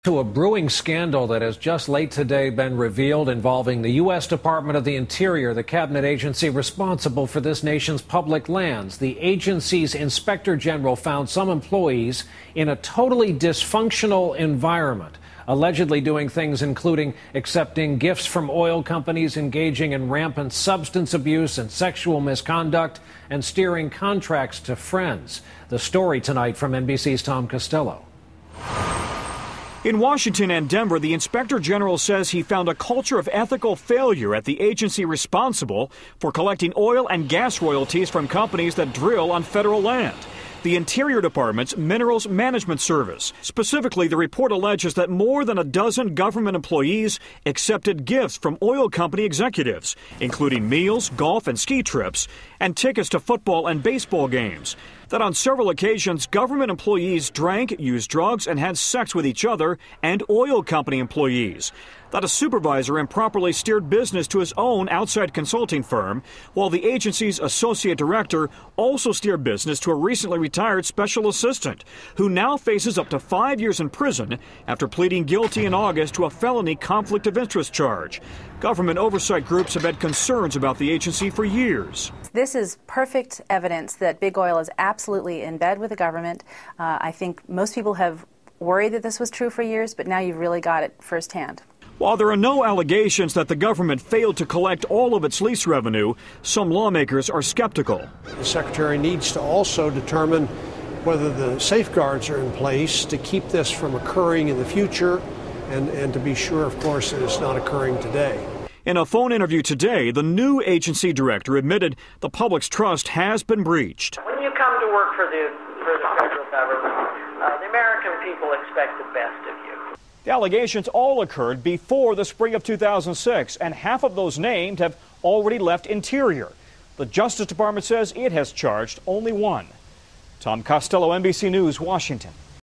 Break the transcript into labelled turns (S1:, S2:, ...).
S1: To a brewing scandal that has just late today been revealed involving the U.S. Department of the Interior, the cabinet agency responsible for this nation's public lands. The agency's inspector general found some employees in a totally dysfunctional environment, allegedly doing things including accepting gifts from oil companies, engaging in rampant substance abuse and sexual misconduct, and steering contracts to friends. The story tonight from NBC's Tom Costello.
S2: In Washington and Denver, the Inspector General says he found a culture of ethical failure at the agency responsible for collecting oil and gas royalties from companies that drill on federal land. The Interior Department's Minerals Management Service. Specifically, the report alleges that more than a dozen government employees accepted gifts from oil company executives, including meals, golf and ski trips, and tickets to football and baseball games. That on several occasions, government employees drank, used drugs, and had sex with each other and oil company employees. That a supervisor improperly steered business to his own outside consulting firm, while the agency's associate director also steered business to a recently retired special assistant, who now faces up to 5 years in prison after pleading guilty in August to a felony conflict of interest charge. Government oversight groups have had concerns about the agency for years.
S3: This is perfect evidence that big oil is absolutely in bed with the government. I think most people have worried that this was true for years, but now you've really got it firsthand.
S2: While there are no allegations that the government failed to collect all of its lease revenue, some lawmakers are skeptical.
S4: The Secretary needs to also determine whether the safeguards are in place to keep this from occurring in the future and to be sure, of course, that it's not occurring today.
S2: In a phone interview today, the new agency director admitted the public's trust has been breached.
S5: When you come to work for the federal government, the American people expect the best of you.
S2: The allegations all occurred before the spring of 2006, and half of those named have already left Interior. The Justice Department says it has charged only one. Tom Costello, NBC News, Washington.